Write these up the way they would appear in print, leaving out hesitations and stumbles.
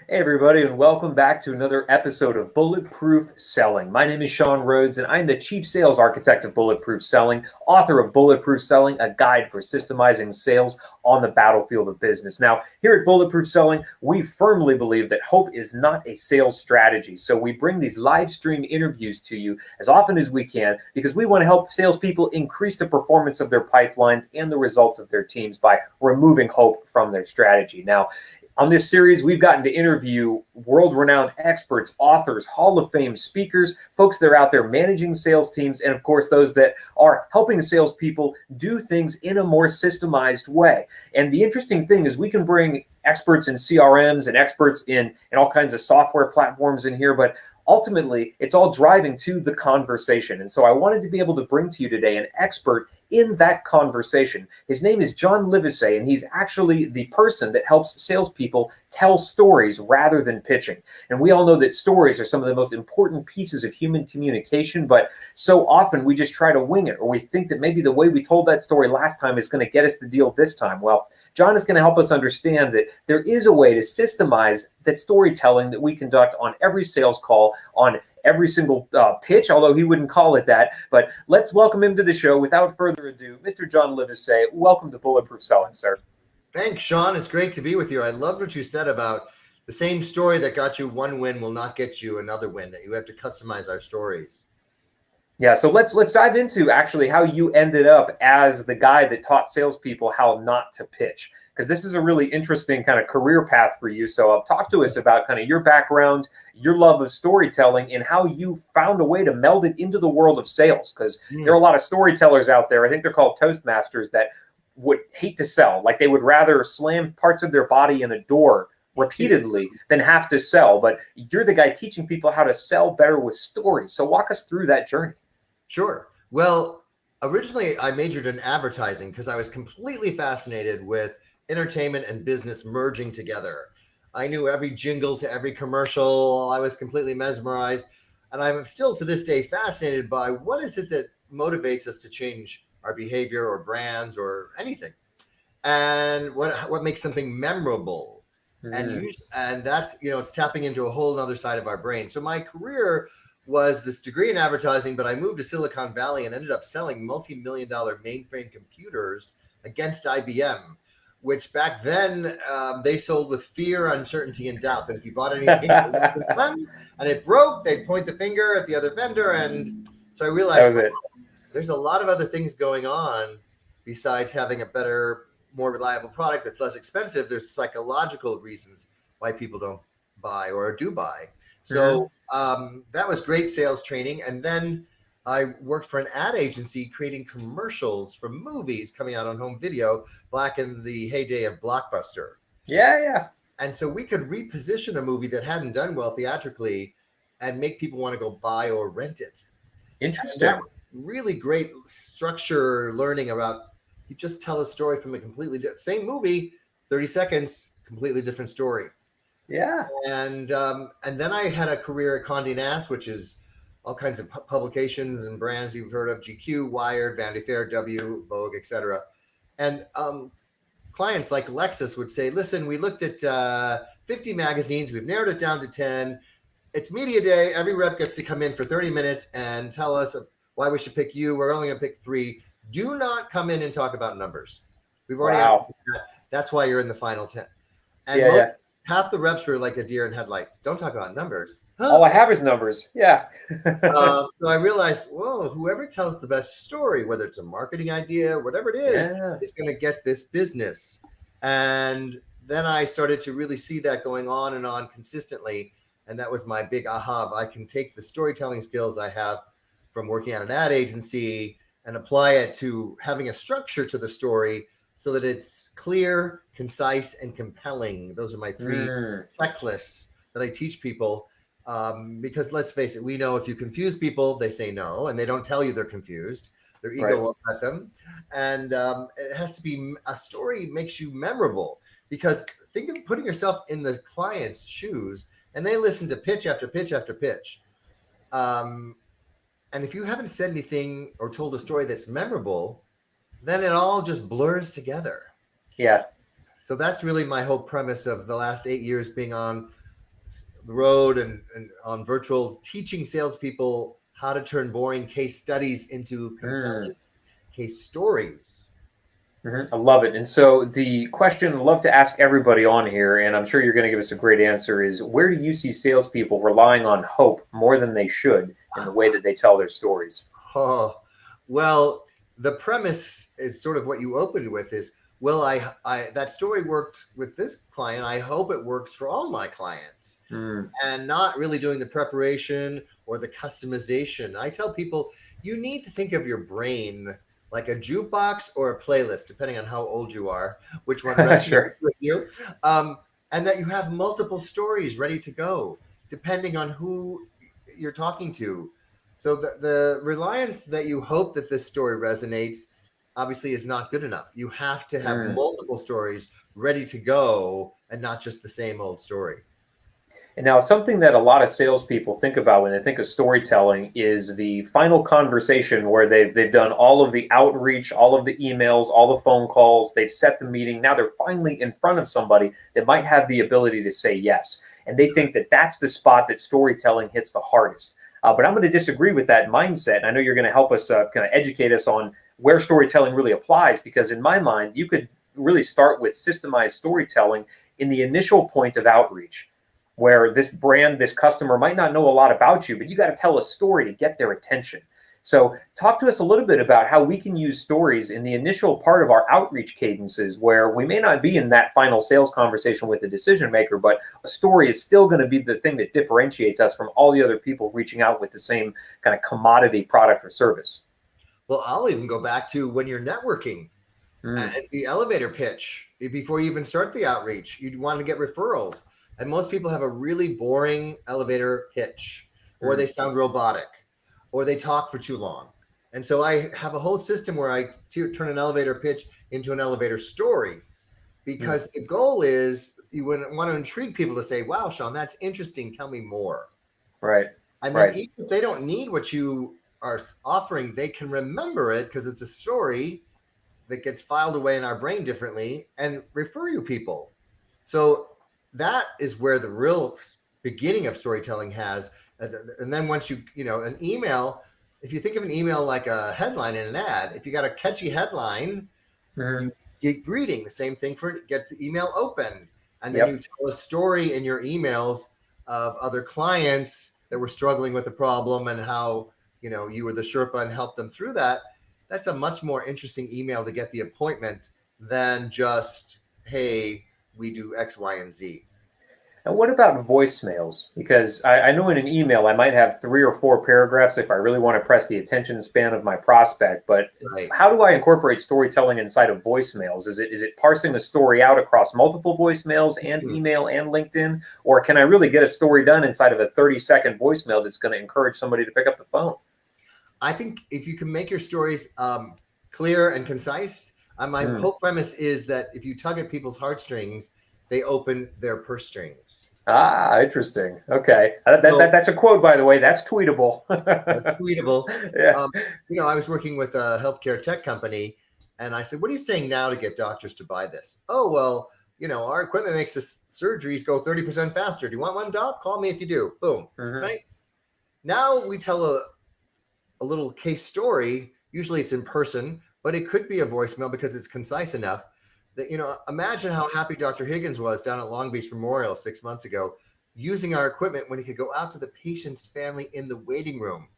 Hey, everybody, and welcome back to another episode of Bulletproof Selling. My name is Sean Rhodes, and I'm the Chief Sales Architect of Bulletproof Selling, author of Bulletproof Selling, a guide for systemizing sales on the battlefield of business. Now, here at Bulletproof Selling, we firmly believe that hope is not a sales strategy. So we bring these live stream interviews to you as often as we can because we want to help salespeople increase the performance of their pipelines and the results of their teams by removing hope from their strategy. Now, on this series, we've gotten to interview world-renowned experts, authors, Hall of Fame speakers, folks that are out there managing sales teams, and of course, those that are helping salespeople do things in a more systemized way. And the interesting thing is we can bring experts in CRMs and experts in all kinds of software platforms in here, but ultimately, it's all driving to the conversation. And so I wanted to be able to bring to you today an expert in that conversation. His name is John Livesay, and he's actually the person that helps salespeople tell stories rather than pitching. And we all know that stories are some of the most important pieces of human communication, but so often we just try to wing it, or we think that maybe the way we told that story last time is going to get us the deal this time. Well, John is going to help us understand that there is a way to systemize the storytelling that we conduct on every sales call, on every single pitch, although he wouldn't call it that. But let's welcome him to the show. Without further ado, Mr. John Livesay, welcome to Bulletproof Selling, sir. Thanks, Sean. It's great to be with you. I loved what you said about the same story that got you one win will not get you another win, that you have to customize our stories. Yeah, so let's dive into actually how you ended up as the guy that taught salespeople how not to pitch, because this is a really interesting kind of career path for you. So talk to us about kind of your background, your love of storytelling, and how you found a way to meld it into the world of sales, because there are a lot of storytellers out there. I think they're called Toastmasters that would hate to sell. Like they would rather slam parts of their body in a door repeatedly than have to sell. But you're the guy teaching people how to sell better with stories. So walk us through that journey. Sure. Well, originally I majored in advertising because I was completely fascinated with entertainment and business merging together. I knew every jingle to every commercial. I was completely mesmerized. And I'm still to this day fascinated by what is it that motivates us to change our behavior or brands or anything. And what makes something memorable. And that's, it's tapping into a whole other side of our brain. So my career was this degree in advertising, but I moved to Silicon Valley and ended up selling multi-million-dollar mainframe computers against IBM, which back then they sold with fear, uncertainty, and doubt. That if you bought anything and it broke, they'd point the finger at the other vendor. And so I realized there's a lot of other things going on besides having a better, more reliable product that's less expensive. There's psychological reasons why people don't buy or do buy. So that was great sales training. And then I worked for an ad agency creating commercials for movies coming out on home video back in the heyday of Blockbuster. Yeah. And so we could reposition a movie that hadn't done well theatrically and make people want to go buy or rent it. Interesting. Really great structure learning about, you just tell a story from a completely different, same movie, 30 seconds, completely different story. Yeah. And then I had a career at Conde Nast, which is all kinds of publications and brands you've heard of: GQ, Wired, Vanity Fair, W, Vogue, etc. And clients like Lexus would say, listen, we looked at 50 magazines. We've narrowed it down to 10. It's media day. Every rep gets to come in for 30 minutes and tell us why we should pick you. We're only going to pick 3. Do not come in and talk about numbers. We've already that's why you're in the final 10. And half the reps were like a deer in headlights. Don't talk about numbers. All I have is numbers. Yeah. So I realized, whoa, whoever tells the best story, whether it's a marketing idea, whatever it is going to get this business. And then I started to really see that going on and on consistently. And that was my big aha. I can take the storytelling skills I have from working at an ad agency and apply it to having a structure to the story so that it's clear, concise, and compelling. Those are my 3 checklists that I teach people. Because let's face it, we know if you confuse people, they say no, and they don't tell you they're confused. Their ego won't let them. And it has to be, a story makes you memorable, because think of putting yourself in the client's shoes, and they listen to pitch after pitch after pitch. And if you haven't said anything or told a story that's memorable, then it all just blurs together. Yeah. So that's really my whole premise of the last 8 years being on the road and on virtual, teaching salespeople how to turn boring case studies into compelling case stories. I love it. And so the question I'd love to ask everybody on here, and I'm sure you're going to give us a great answer, is where do you see salespeople relying on hope more than they should in the way that they tell their stories? Oh, well, the premise is sort of what you opened with is, well, I that story worked with this client. I hope it works for all my clients, and not really doing the preparation or the customization. I tell people you need to think of your brain like a jukebox or a playlist, depending on how old you are, which one resonates Sure. with you, and that you have multiple stories ready to go, depending on who you're talking to. So the reliance that you hope that this story resonates obviously is not good enough. You have to have multiple stories ready to go and not just the same old story. And now, something that a lot of salespeople think about when they think of storytelling is the final conversation where they've done all of the outreach, all of the emails, all the phone calls, they've set the meeting. Now they're finally in front of somebody that might have the ability to say yes. And they think that that's the spot that storytelling hits the hardest. But I'm going to disagree with that mindset. And I know you're going to help us kind of educate us on where storytelling really applies, because in my mind, you could really start with systemized storytelling in the initial point of outreach, where this brand, this customer might not know a lot about you, but you got to tell a story to get their attention. So talk to us a little bit about how we can use stories in the initial part of our outreach cadences, where we may not be in that final sales conversation with the decision maker, but a story is still going to be the thing that differentiates us from all the other people reaching out with the same kind of commodity product or service. Well, I'll even go back to when you're networking at the elevator pitch. Before you even start the outreach, you'd want to get referrals. And most people have a really boring elevator pitch, or they sound robotic, or they talk for too long. And so I have a whole system where I turn an elevator pitch into an elevator story, because the goal is you want to intrigue people to say, wow, Sean, that's interesting. Tell me more. Right. And then even if they don't need what you are offering, they can remember it because it's a story that gets filed away in our brain differently and refer you people. So that is where the real beginning of storytelling has. And then once an email, if you think of an email like a headline in an ad, if you got a catchy headline, you get greeting, the same thing for get the email open. And then you tell a story in your emails of other clients that were struggling with a problem and how, you were the Sherpa and helped them through that. That's a much more interesting email to get the appointment than just, hey, we do X, Y, and Z. And what about voicemails? Because I know in an email, I might have 3 or 4 paragraphs if I really want to press the attention span of my prospect. But how do I incorporate storytelling inside of voicemails? Is it parsing a story out across multiple voicemails and email and LinkedIn? Or can I really get a story done inside of a 30-second voicemail that's going to encourage somebody to pick up the phone? I think if you can make your stories clear and concise, my whole premise is that if you tug at people's heartstrings, they open their purse strings. Ah, interesting. Okay. That's a quote, by the way. That's tweetable. That's tweetable. Yeah. I was working with a healthcare tech company, and I said, what are you saying now to get doctors to buy this? Oh, well, our equipment makes the surgeries go 30% faster. Do you want one, doc? Call me if you do. Boom. Right? Now we tell a little case story. Usually it's in person, but it could be a voicemail because it's concise enough that, imagine how happy Dr. Higgins was down at Long Beach Memorial 6 months ago, using our equipment when he could go out to the patient's family in the waiting room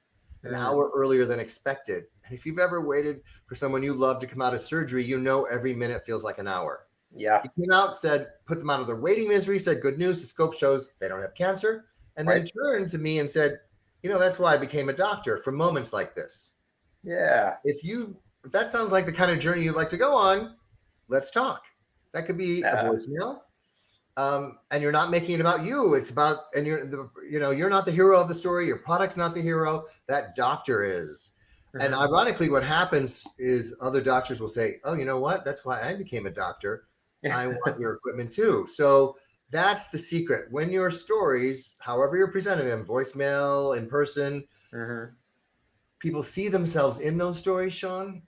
an hour earlier than expected. And if you've ever waited for someone you love to come out of surgery, every minute feels like an hour. Yeah. He came out, put them out of their waiting misery, said, good news, the scope shows they don't have cancer. And then turned to me and said, that's why I became a doctor, for moments like this. Yeah. If that sounds like the kind of journey you'd like to go on, let's talk. That could be a voicemail. And you're not making it about you. It's about, and you're not the hero of the story. Your product's not the hero. That doctor is. And ironically, what happens is other doctors will say, oh, you know what? That's why I became a doctor. I want your equipment too. So that's the secret. When your stories, however you're presenting them, voicemail, in person, people see themselves in those stories, Sean,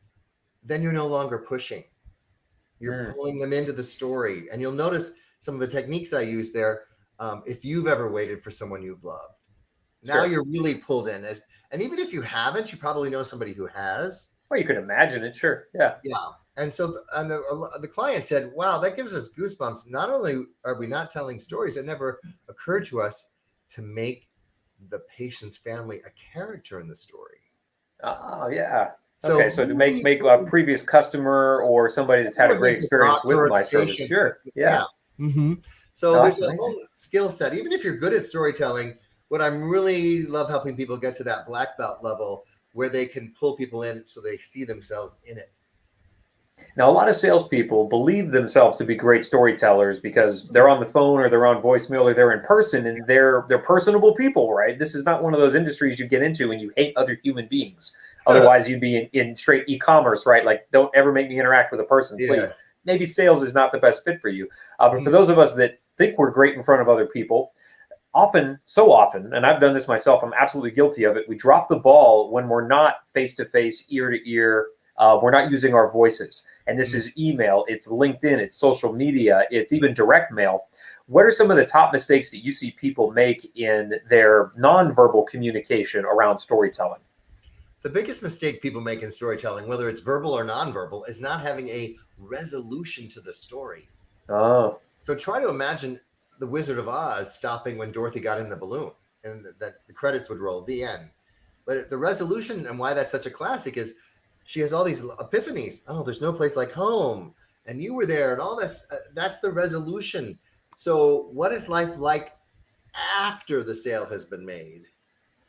then you're no longer pushing. You're pulling them into the story. And you'll notice some of the techniques I use there. if you've ever waited for someone you've loved. Now Sure. you're really pulled in. And even if you haven't, you probably know somebody who has. Well, you could imagine it. Sure. Yeah. Yeah. And so the client said, wow, that gives us goosebumps. Not only are we not telling stories, it never occurred to us to make the patient's family a character in the story. Oh, yeah. So Okay, so to make a previous customer or somebody that's had a great experience with my service. Sure. Yeah. Yeah. So Oh, there's that's a whole skill set. Even if you're good at storytelling, what I'm really love helping people get to that black belt level where they can pull people in so they see themselves in it. Now, a lot of salespeople believe themselves to be great storytellers because they're on the phone or they're on voicemail or they're in person, and they're personable people, right? This is not one of those industries you get into and you hate other human beings. Otherwise, you'd be in straight e-commerce, right? Like, don't ever make me interact with a person, please. Yes. Maybe sales is not the best fit for you. But for those of us that think we're great in front of other people, so often, and I've done this myself, I'm absolutely guilty of it, we drop the ball when we're not face-to-face, ear-to-ear. We're not using our voices. And this is email, it's LinkedIn, it's social media, it's even direct mail. What are some of the top mistakes that you see people make in their nonverbal communication around storytelling? The biggest mistake people make in storytelling, whether it's verbal or nonverbal, is not having a resolution to the story. Oh. So try to imagine the Wizard of Oz stopping when Dorothy got in the balloon and that the credits would roll, the end. But the resolution and why that's such a classic is she has all these epiphanies. Oh, there's no place like home. And you were there and all this. That's the resolution. So what is life like after the sale has been made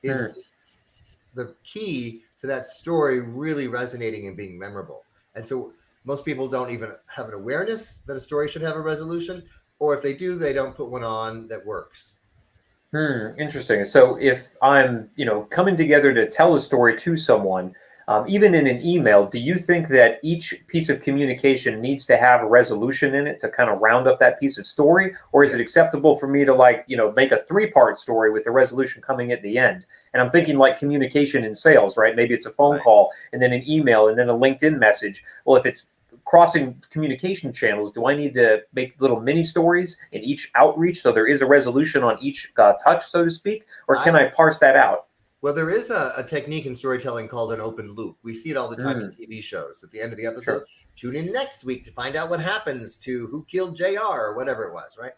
is the key to that story really resonating and being memorable. And so most people don't even have an awareness that a story should have a resolution, or if they do, they don't put one on that works. Interesting. So if I'm, coming together to tell a story to someone, even in an email, do you think that each piece of communication needs to have a resolution in it to kind of round up that piece of story? Or is it acceptable for me to make a 3-part story with the resolution coming at the end? And I'm thinking like communication in sales, right? Maybe it's a phone call and then an email and then a LinkedIn message. Well, if it's crossing communication channels, do I need to make little mini stories in each outreach so there is a resolution on each touch, so to speak? Or can I parse that out? Well, there is a technique in storytelling called an open loop. We see it all the time in TV shows. At the end of the episode, tune in next week to find out what happens to Who Killed JR or whatever it was, right?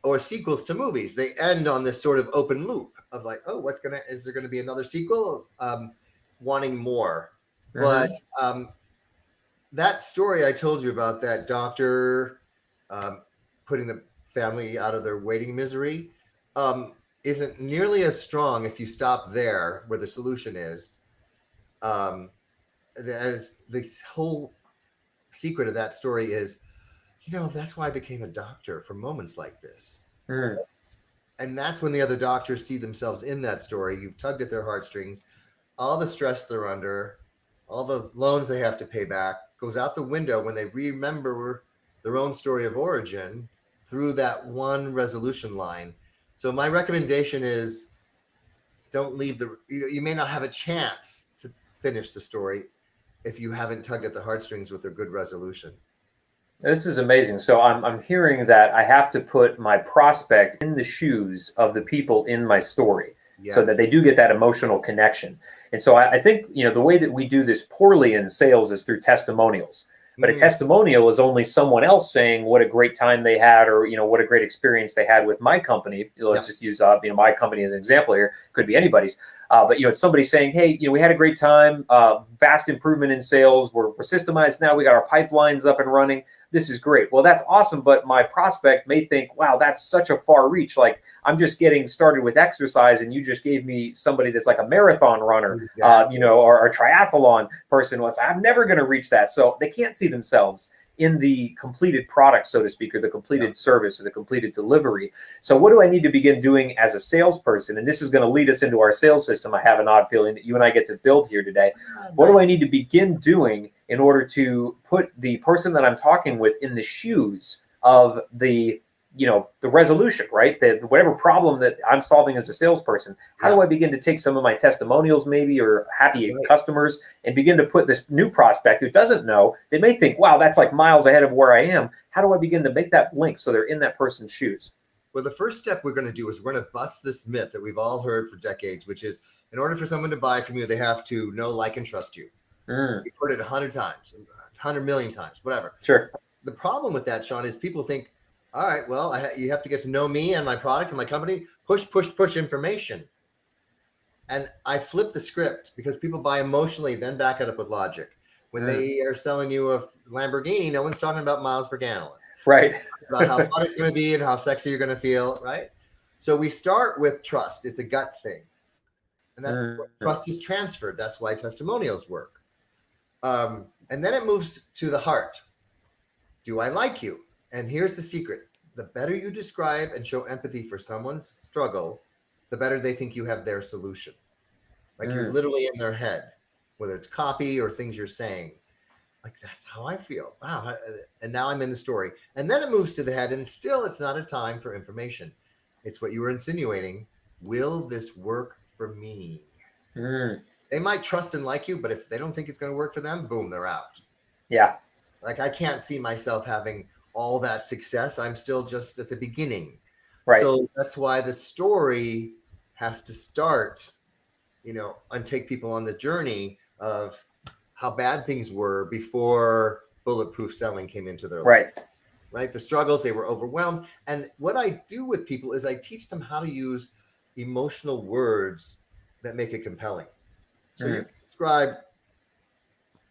Or sequels to movies. They end on this sort of open loop of like, oh, is there going to be another sequel? Wanting more. But that story I told you about, that doctor putting the family out of their waiting misery, isn't nearly as strong if you stop there where the solution is, as this whole secret of that story is, that's why I became a doctor, for moments like this. And that's when the other doctors see themselves in that story. You've tugged at their heartstrings. All the stress they're under, all the loans they have to pay back goes out the window when they remember their own story of origin through that one resolution line. So my recommendation is, don't leave you may not have a chance to finish the story if you haven't tugged at the heartstrings with a good resolution. This is amazing. So I'm hearing that I have to put my prospect in the shoes of the people in my story so that they do get that emotional connection. And so I think, the way that we do this poorly in sales is through testimonials. But a testimonial is only someone else saying what a great time they had, or what a great experience they had with my company. Let's just use my company as an example here. Could be anybody's. But it's somebody saying, hey, we had a great time, vast improvement in sales. We're systemized now. We got our pipelines up and running. This is great. Well, that's awesome. But my prospect may think, wow, that's such a far reach. Like, I'm just getting started with exercise and you just gave me somebody that's like a marathon runner, or a triathlon person. Well, I'm never going to reach that. So they can't see themselves in the completed product, so to speak, or the completed service or the completed delivery. So what do I need to begin doing as a salesperson? And this is going to lead us into our sales system. I have an odd feeling that you and I get to build here today. What do I need to begin doing in order to put the person that I'm talking with in the shoes of the the resolution, right? Whatever problem that I'm solving as a salesperson, how do I begin to take some of my testimonials maybe, or happy customers, and begin to put this new prospect who doesn't know, they may think, wow, that's like miles ahead of where I am. How do I begin to make that link so they're in that person's shoes? Well, the first step we're going to do is we're going to bust this myth that we've all heard for decades, which is in order for someone to buy from you, they have to know, like, and trust you. You've heard it 100 times, 100 million times, whatever. Sure. The problem with that, Sean, is people think, all right, well, you have to get to know me and my product and my company. Push information. And I flip the script because people buy emotionally, then back it up with logic. When they are selling you a Lamborghini, no one's talking about miles per gallon. Right. About how fun it's going to be and how sexy you're going to feel, right? So we start with trust. It's a gut thing. And that's trust is transferred. That's why testimonials work. And then it moves to the heart. Do I like you? And here's the secret. The better you describe and show empathy for someone's struggle, the better they think you have their solution. Like you're literally in their head, whether it's copy or things you're saying. Like, that's how I feel. Wow. And now I'm in the story. And then it moves to the head, and still it's not a time for information. It's what you were insinuating. Will this work for me? They might trust and like you, but if they don't think it's going to work for them, boom, they're out. Yeah. Like, I can't see myself having all that success. I'm still just at the beginning. Right. So that's why the story has to start, and take people on the journey of how bad things were before bulletproof selling came into their life. Right. The struggles, they were overwhelmed. And what I do with people is I teach them how to use emotional words that make it compelling. So you can describe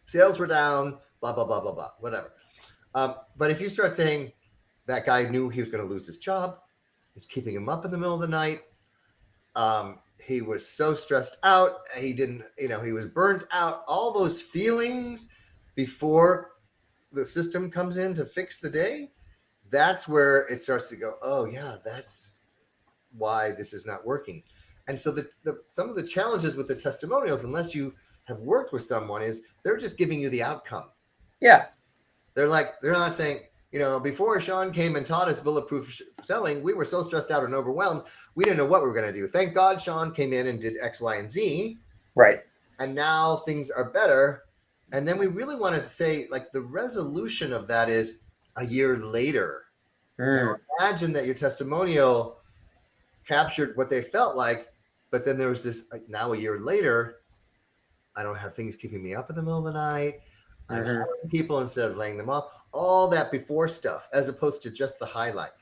sales were down, blah, blah, blah, blah, blah, whatever. But if you start saying that guy knew he was going to lose his job, it's keeping him up in the middle of the night. He was so stressed out. He didn't, he was burnt out. All those feelings before the system comes in to fix the day. That's where it starts to go, oh yeah, that's why this is not working. And so some of the challenges with the testimonials, unless you have worked with someone, is they're just giving you the outcome. Yeah. They're not saying, before Sean came and taught us bulletproof selling, we were so stressed out and overwhelmed, we didn't know what we were going to do. Thank God Sean came in and did X, Y, and Z. Right. And now things are better. And then we really wanted to say, like, the resolution of that is a year later. Now, imagine that your testimonial captured what they felt like, but then there was this, like, now a year later, I don't have things keeping me up in the middle of the night. I'm hiring people instead of laying them off. All that before stuff, as opposed to just the highlight.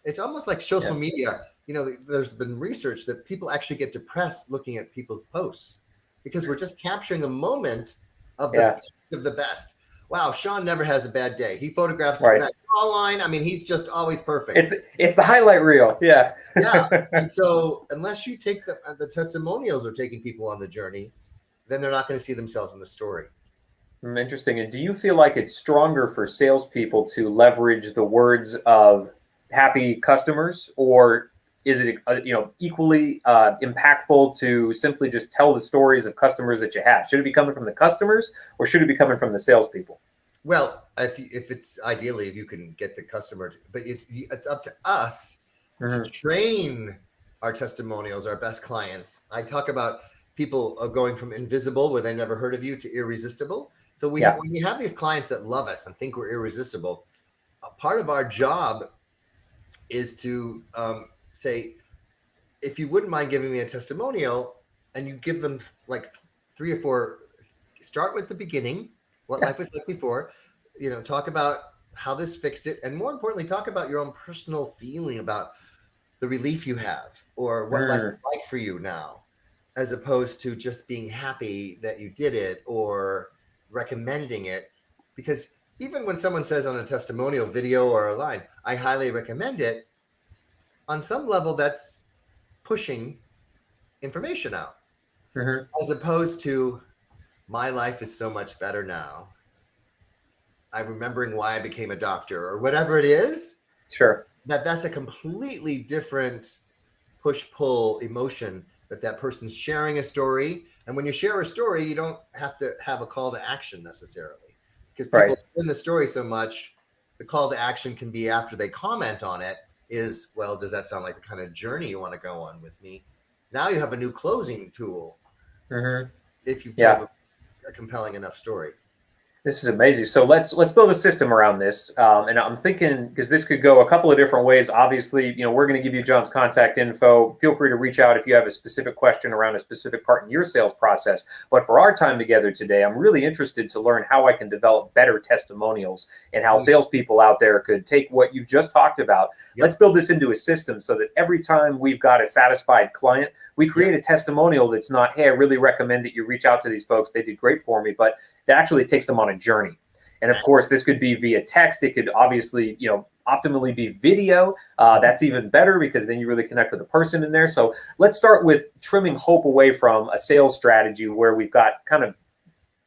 It's almost like social media. There's been research that people actually get depressed looking at people's posts because we're just capturing a moment of the best of the best. Wow, Sean never has a bad day. He photographs that draw line. I mean, he's just always perfect. It's the highlight reel. Yeah. Yeah. And so unless you take the testimonials are taking people on the journey, then they're not going to see themselves in the story. Interesting. And do you feel like it's stronger for salespeople to leverage the words of happy customers, or is it equally impactful to simply just tell the stories of customers that you have? Should it be coming from the customers, or should it be coming from the salespeople? Well, if it's ideally if you can get the customer, but it's up to us to train our testimonials, our best clients. I talk about people going from invisible, where they never heard of you, to irresistible. So when we have these clients that love us and think we're irresistible, a part of our job is to say, if you wouldn't mind giving me a testimonial, and you give them like 3 or 4, start with the beginning, what life was like before, talk about how this fixed it. And more importantly, talk about your own personal feeling about the relief you have, or what life is like for you now, as opposed to just being happy that you did it or recommending it. Because even when someone says on a testimonial video or a line, I highly recommend it, on some level that's pushing information out, as opposed to, my life is so much better now, I'm remembering why I became a doctor, or whatever it is. Sure. That's a completely different push-pull emotion that person's sharing a story. And when you share a story, you don't have to have a call to action necessarily, because people in the story so much, the call to action can be after they comment on it. is, well, does that sound like the kind of journey you want to go on with me? Now you have a new closing tool if you've told a compelling enough story. This is amazing. So let's build a system around this. And I'm thinking, because this could go a couple of different ways. Obviously, we're going to give you John's contact info. Feel free to reach out if you have a specific question around a specific part in your sales process. But for our time together today, I'm really interested to learn how I can develop better testimonials and how salespeople out there could take what you just talked about. Let's build this into a system so that every time we've got a satisfied client, we create a testimonial that's not, hey, I really recommend that you reach out to these folks. They did great for me, but that actually takes them on a journey. And of course, this could be via text. It could obviously, optimally be video. That's even better because then you really connect with the person in there. So let's start with trimming hope away from a sales strategy where we've got kind of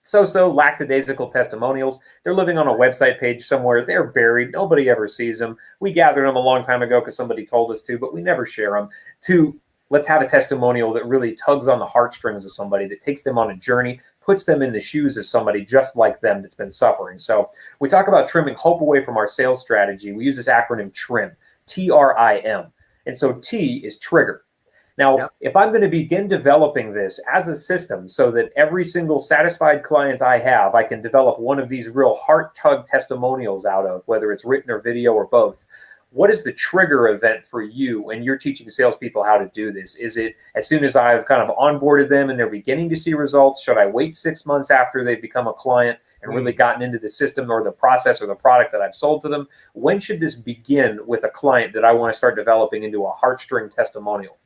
so-so lackadaisical testimonials. They're living on a website page somewhere. They're buried. Nobody ever sees them. We gathered them a long time ago because somebody told us to, but we never share them. Let's have a testimonial that really tugs on the heartstrings of somebody, that takes them on a journey, puts them in the shoes of somebody just like them that's been suffering. So we talk about trimming hope away from our sales strategy. We use this acronym TRIM, T-R-I-M. And so T is trigger. Now, if I'm going to begin developing this as a system so that every single satisfied client I have, I can develop one of these real heart-tug testimonials out of, whether it's written or video or both. What is the trigger event for you when you're teaching salespeople how to do this? Is it as soon as I've kind of onboarded them and they're beginning to see results? Should I wait 6 months after they've become a client and really gotten into the system or the process or the product that I've sold to them? When should this begin with a client that I want to start developing into a heartstring testimonial?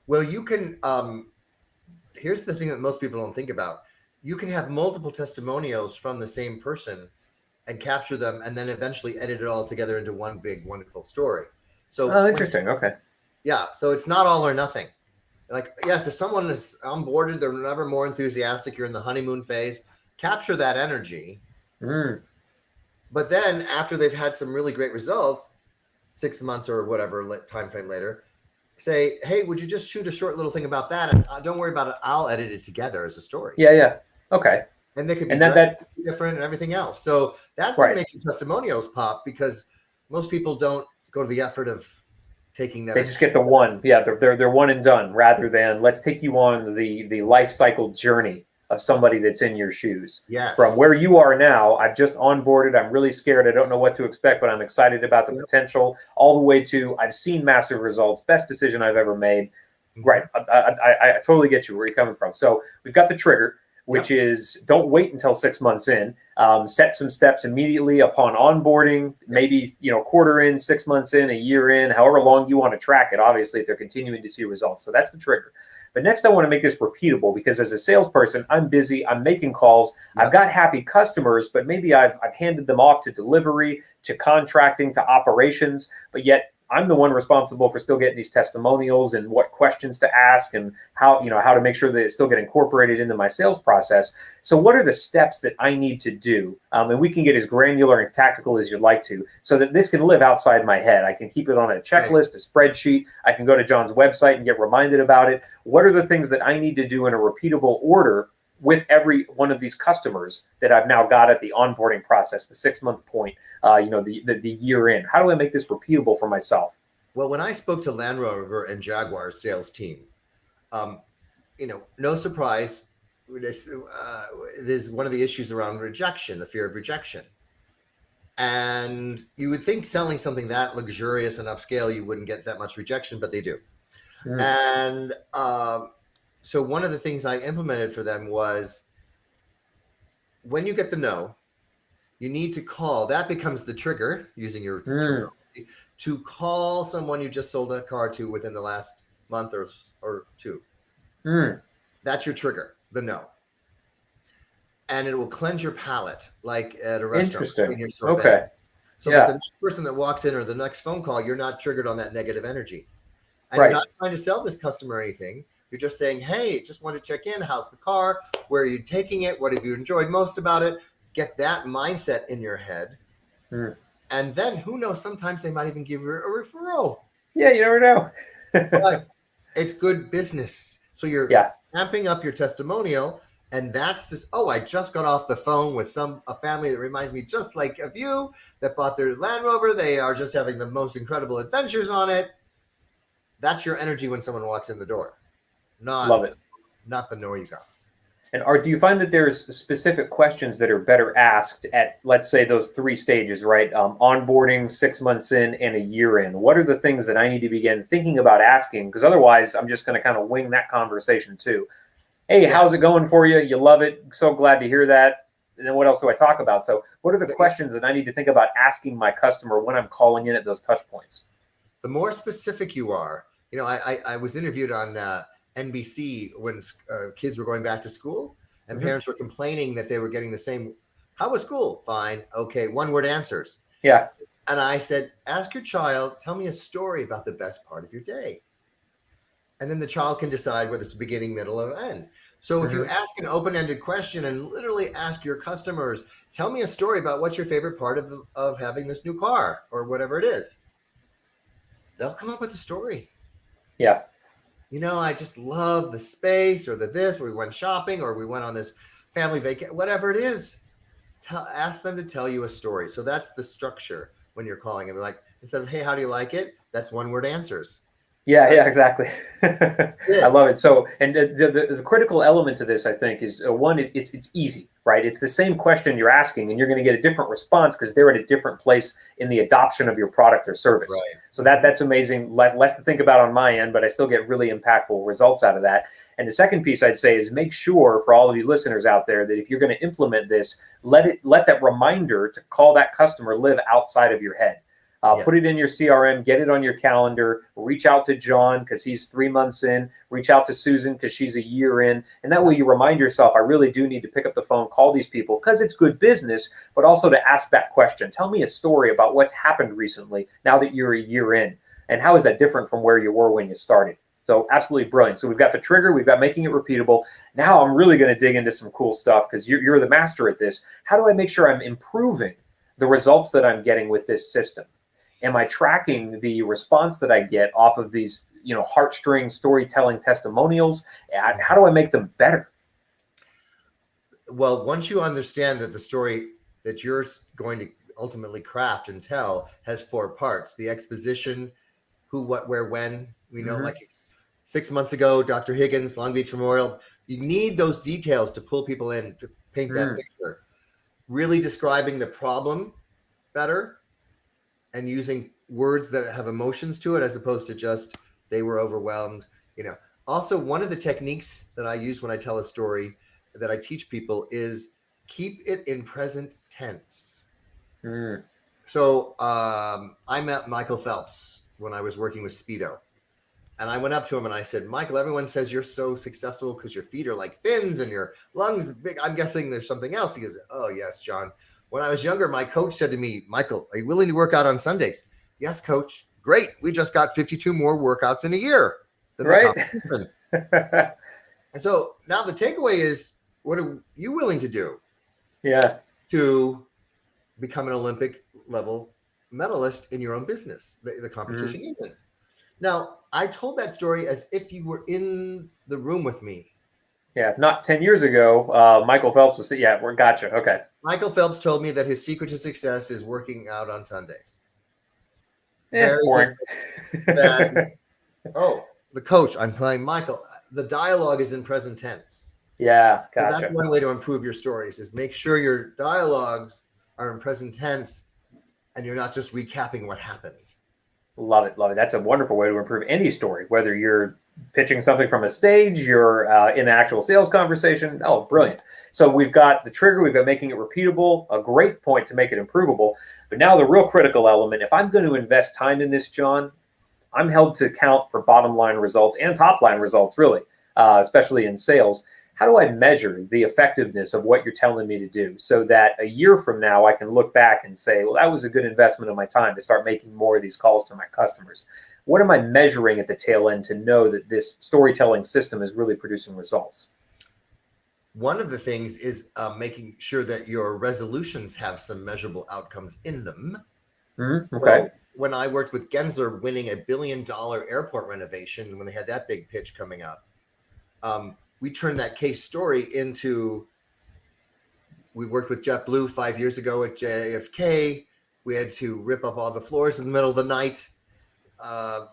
Well, you can, here's the thing that most people don't think about. You can have multiple testimonials from the same person and capture them, and then eventually edit it all together into one big, wonderful story. So, interesting. Okay. Yeah. So it's not all or nothing. Like, yes, if someone is onboarded, they're never more enthusiastic. You're in the honeymoon phase. Capture that energy. But then after they've had some really great results, 6 months or whatever time frame later, say, hey, would you just shoot a short little thing about that? And don't worry about it. I'll edit it together as a story. Yeah. Okay. And they could be different and everything else. So that's what makes testimonials pop, because most people don't go to the effort of taking that. They just get the one. Yeah, they're one and done, rather than let's take you on the life cycle journey of somebody that's in your shoes. Yes. From where you are now, I've just onboarded. I'm really scared. I don't know what to expect, but I'm excited about the potential, all the way to I've seen massive results. Best decision I've ever made. Right. I totally get you where you're coming from. So we've got the trigger, which is don't wait until 6 months in. Set some steps immediately upon onboarding, maybe quarter in, 6 months in, a year in, however long you want to track it, obviously, if they're continuing to see results. So that's the trigger. But next I want to make this repeatable, because as a salesperson, I'm busy, I'm making calls, I've got happy customers, but maybe I've handed them off to delivery, to contracting, to operations, but yet I'm the one responsible for still getting these testimonials and what questions to ask and how to make sure that it still get incorporated into my sales process. So what are the steps that I need to do? And we can get as granular and tactical as you'd like to, so that this can live outside my head. I can keep it on a checklist, a spreadsheet. I can go to John's website and get reminded about it. What are the things that I need to do in a repeatable order with every one of these customers that I've now got at the onboarding process, the 6 month point, the year in? How do I make this repeatable for myself? Well, when I spoke to Land Rover and Jaguar sales team, no surprise, there's one of the issues around rejection, the fear of rejection. And you would think selling something that luxurious and upscale, you wouldn't get that much rejection, but they do. And so one of the things I implemented for them was, when you get the no, you need to call. That becomes the trigger, using your terminology, to call someone you just sold a car to within the last month or two. That's your trigger, the no. And it will cleanse your palate, like at a restaurant. Interesting. Okay. So that the next person that walks in or the next phone call, you're not triggered on that negative energy. And you're not trying to sell this customer anything. You're just saying, hey, just want to check in. How's the car? Where are you taking it? What have you enjoyed most about it? Get that mindset in your head. And then who knows, sometimes they might even give you a referral. Yeah, you never know. But it's good business. So you're amping up your testimonial, And that's this, oh, I just got off the phone with a family that reminds me just like of you that bought their Land Rover. They are just having the most incredible adventures on it. That's your energy when someone walks in the door, Love it. not the know you got. And do you find that there's specific questions that are better asked at, let's say, those three stages, right? Onboarding, 6 months in, and a year in. What are the things that I need to begin thinking about asking? Because otherwise, I'm just going to kind of wing that conversation too. Hey, Yeah. how's it going for you? You love it. So glad to hear that. And then what else do I talk about? So what are the questions that I need to think about asking my customer when I'm calling in at those touch points? The more specific you are, I was interviewed on NBC when kids were going back to school and parents were complaining that they were getting the same, how was school? Fine. Okay. One word answers. Yeah. And I said, ask your child, tell me a story about the best part of your day. And then the child can decide whether it's beginning, middle, or end. So if you ask an open-ended question and literally ask your customers, tell me a story about what's your favorite part of having this new car or whatever it is, they'll come up with a story. Yeah. I just love the space or the this, or we went shopping or we went on this family vacation, whatever it is. Ask them to tell you a story. So that's the structure when you're calling them. Like, instead of, hey, how do you like it? That's one word answers. Yeah, exactly. I love it. So, and the critical element to this, I think, is one, it's easy, right? It's the same question you're asking, and you're going to get a different response because they're at a different place in the adoption of your product or service. Right. So that's amazing. Less to think about on my end, but I still get really impactful results out of that. And the second piece I'd say is make sure for all of you listeners out there that if you're going to implement this, let that reminder to call that customer live outside of your head. Put it in your CRM, get it on your calendar, reach out to John because he's 3 months in, reach out to Susan because she's a year in. And that way you remind yourself, I really do need to pick up the phone, call these people because it's good business, but also to ask that question. Tell me a story about what's happened recently now that you're a year in. And how is that different from where you were when you started? So absolutely brilliant. So we've got the trigger, we've got making it repeatable. Now I'm really going to dig into some cool stuff because you're the master at this. How do I make sure I'm improving the results that I'm getting with this system? Am I tracking the response that I get off of these, heartstring storytelling testimonials? How do I make them better? Well, once you understand that the story that you're going to ultimately craft and tell has 4 parts: the exposition, who, what, where, when. We know, like 6 months ago, Dr. Higgins, Long Beach Memorial. You need those details to pull people in, to paint that picture. Really describing the problem better and using words that have emotions to it as opposed to just they were overwhelmed. Also, one of the techniques that I use when I tell a story that I teach people is keep it in present tense. So I met Michael Phelps when I was working with Speedo. And I went up to him and I said, Michael, everyone says you're so successful because your feet are like fins and your lungs big. I'm guessing there's something else. He goes, oh, yes, John. When I was younger, my coach said to me, Michael, are you willing to work out on Sundays? Yes, coach. Great. We just got 52 more workouts in a year than the competition. And so now the takeaway is, what are you willing to do? Yeah. To become an Olympic level medalist in your own business. The competition isn't. Now, I told that story as if you were in the room with me. Yeah, not 10 years ago, Michael Phelps was, gotcha. Okay. Michael Phelps told me that his secret to success is working out on Sundays. Boring. The coach, I'm playing Michael. The dialogue is in present tense. Yeah, gotcha. So that's one way to improve your stories is make sure your dialogues are in present tense and you're not just recapping what happened. Love it. Love it. That's a wonderful way to improve any story, whether you're pitching something from a stage, you're in an actual sales conversation. Oh, brilliant. So we've got the trigger, we've got making it repeatable, a great point to make it improvable. But now the real critical element, if I'm going to invest time in this, John, I'm held to account for bottom line results and top line results, really, especially in sales. How do I measure the effectiveness of what you're telling me to do so that a year from now I can look back and say, well, that was a good investment of my time to start making more of these calls to my customers? What am I measuring at the tail end to know that this storytelling system is really producing results? One of the things is making sure that your resolutions have some measurable outcomes in them. Okay. So when I worked with Gensler winning $1 billion airport renovation, when they had that big pitch coming up, we turned that case story into, we worked with JetBlue 5 years ago at JFK. We had to rip up all the floors in the middle of the night. A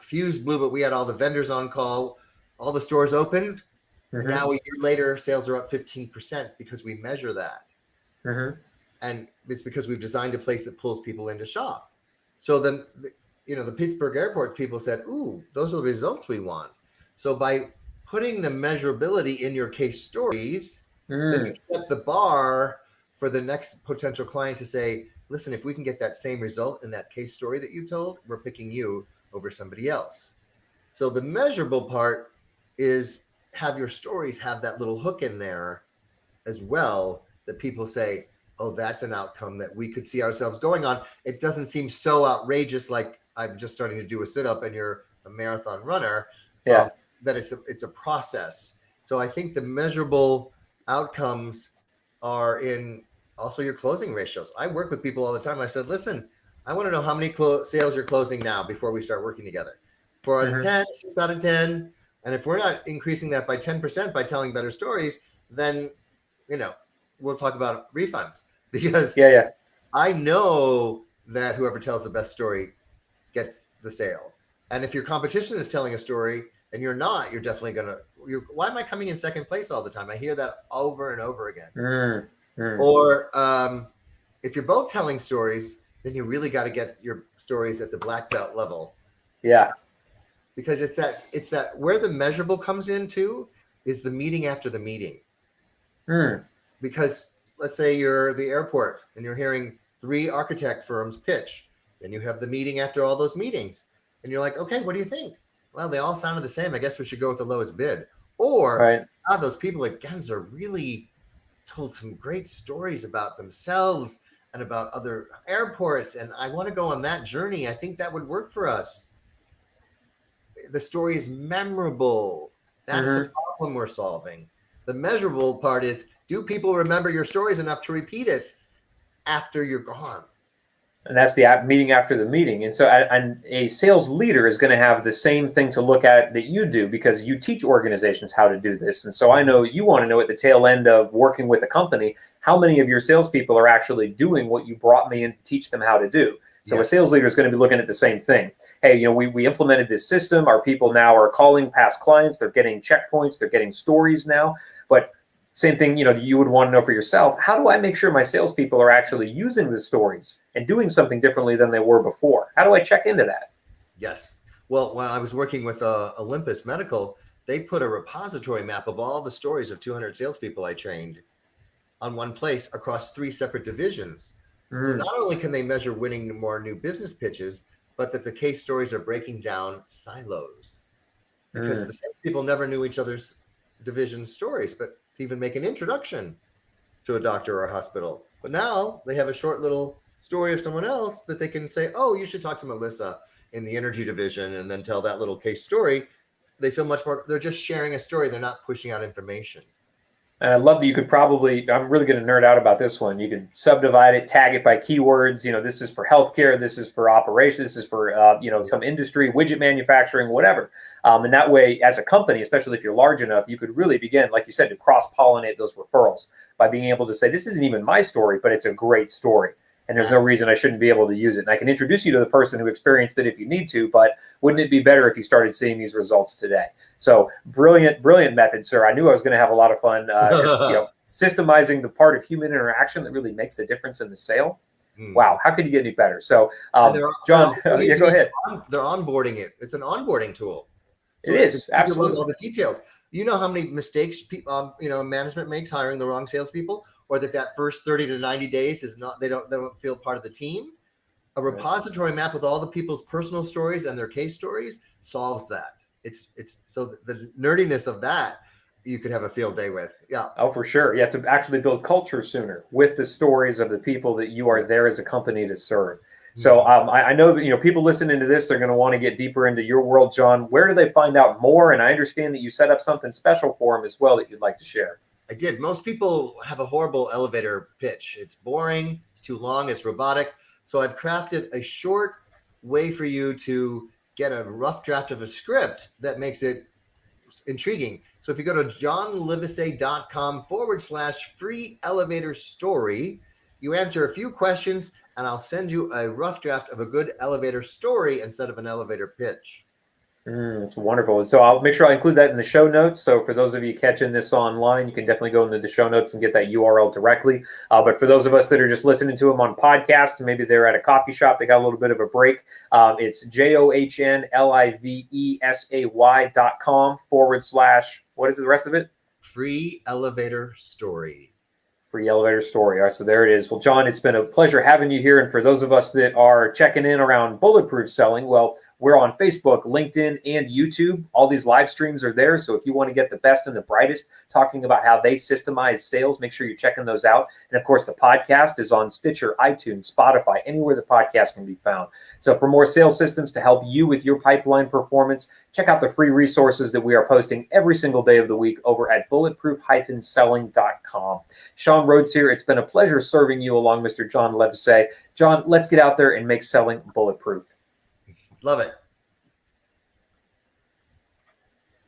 fuse blew, but we had all the vendors on call. All the stores opened. And now a year later, sales are up 15% because we measure that. And it's because we've designed a place that pulls people in to shop. So then, the Pittsburgh airport people said, ooh, those are the results we want. So by putting the measurability in your case stories, then you set the bar for the next potential client to say, listen, if we can get that same result in that case story that you told, we're picking you over somebody else. So the measurable part is have your stories have that little hook in there as well, that people say, oh, that's an outcome that we could see ourselves going on. It doesn't seem so outrageous, like I'm just starting to do a sit-up and you're a marathon runner. Yeah. That it's a process. So I think the measurable outcomes are in also your closing ratios. I work with people all the time. I said, listen, I want to know how many sales you're closing now before we start working together. 4 out of 10, 6 out of 10. And if we're not increasing that by 10% by telling better stories, then, we'll talk about refunds, because I know that whoever tells the best story gets the sale. And if your competition is telling a story and you're not, you're definitely why am I coming in second place all the time? I hear that over and over again. Or if you're both telling stories, then you really got to get your stories at the black belt level. Yeah. Because it's that where the measurable comes into is the meeting after the meeting. Because let's say you're the airport and you're hearing 3 architect firms pitch. Then you have the meeting after all those meetings. And you're like, okay, what do you think? Well, they all sounded the same. I guess we should go with the lowest bid. Or those people at Genza really told some great stories about themselves and about other airports. And I want to go on that journey. I think that would work for us. The story is memorable. That's the problem we're solving. The measurable part is, do people remember your stories enough to repeat it after you're gone? And that's the meeting after the meeting. And so and a sales leader is going to have the same thing to look at that you do, because you teach organizations how to do this. And so I know you want to know at the tail end of working with a company, how many of your salespeople are actually doing what you brought me in to teach them how to do. So a sales leader is going to be looking at the same thing. Hey, we implemented this system. Our people now are calling past clients. They're getting checkpoints. They're getting stories now. But same thing, you would want to know for yourself, how do I make sure my salespeople are actually using the stories and doing something differently than they were before? How do I check into that? Yes. Well, when I was working with Olympus Medical, they put a repository map of all the stories of 200 salespeople I trained on one place across 3 separate divisions. So not only can they measure winning more new business pitches, but that the case stories are breaking down silos, because the salespeople never knew each other's division stories, but to even make an introduction to a doctor or a hospital. But now they have a short little story of someone else that they can say, oh, you should talk to Melissa in the energy division, and then tell that little case story. They feel much more, they're just sharing a story. They're not pushing out information. And I love that you could probably, I'm really going to nerd out about this one. You could subdivide it, tag it by keywords. This is for healthcare. This is for operations. This is for, some industry, widget manufacturing, whatever. And that way, as a company, especially if you're large enough, you could really begin, like you said, to cross-pollinate those referrals by being able to say, this isn't even my story, but it's a great story. And there's no reason I shouldn't be able to use it. And I can introduce you to the person who experienced it if you need to, but wouldn't it be better if you started seeing these results today? So brilliant method, sir. I knew I was going to have a lot of fun. Systemizing the part of human interaction that really makes the difference in the sale. Wow, how could you get any better? So, John, go ahead. They're onboarding it. It's an onboarding tool. So it is, absolutely. All the details. You know how many mistakes management makes hiring the wrong salespeople, or that first 30 to 90 days is not, they don't feel part of the team. A repository map with all the people's personal stories and their case stories solves that. It's so the nerdiness of that you could have a field day with. Yeah. Oh, for sure. You have to actually build culture sooner with the stories of the people that you are there as a company to serve. So I know that, people listening to this, they're going to want to get deeper into your world, John. Where do they find out more? And I understand that you set up something special for them as well that you'd like to share. I did. Most people have a horrible elevator pitch. It's boring. It's too long. It's robotic. So I've crafted a short way for you to get a rough draft of a script that makes it intriguing. So if you go to johnlivesay.com/free elevator story, you answer a few questions and I'll send you a rough draft of a good elevator story instead of an elevator pitch. It's wonderful. So I'll make sure I include that in the show notes. So for those of you catching this online, you can definitely go into the show notes and get that URL directly. But for those of us that are just listening to them on podcast, maybe they're at a coffee shop, they got a little bit of a break. It's JOHNLIVESAY.com / what is the rest of it? Free elevator story. Free elevator story. All right, so there it is. Well, John, it's been a pleasure having you here. And for those of us that are checking in around Bulletproof Selling, well, we're on Facebook, LinkedIn, and YouTube. All these live streams are there. So if you want to get the best and the brightest talking about how they systemize sales, make sure you're checking those out. And of course, the podcast is on Stitcher, iTunes, Spotify, anywhere the podcast can be found. So for more sales systems to help you with your pipeline performance, check out the free resources that we are posting every single day of the week over at bulletproof-selling.com. Sean Rhodes here. It's been a pleasure serving you along Mr. John Livesay. John, let's get out there and make selling bulletproof. Love it.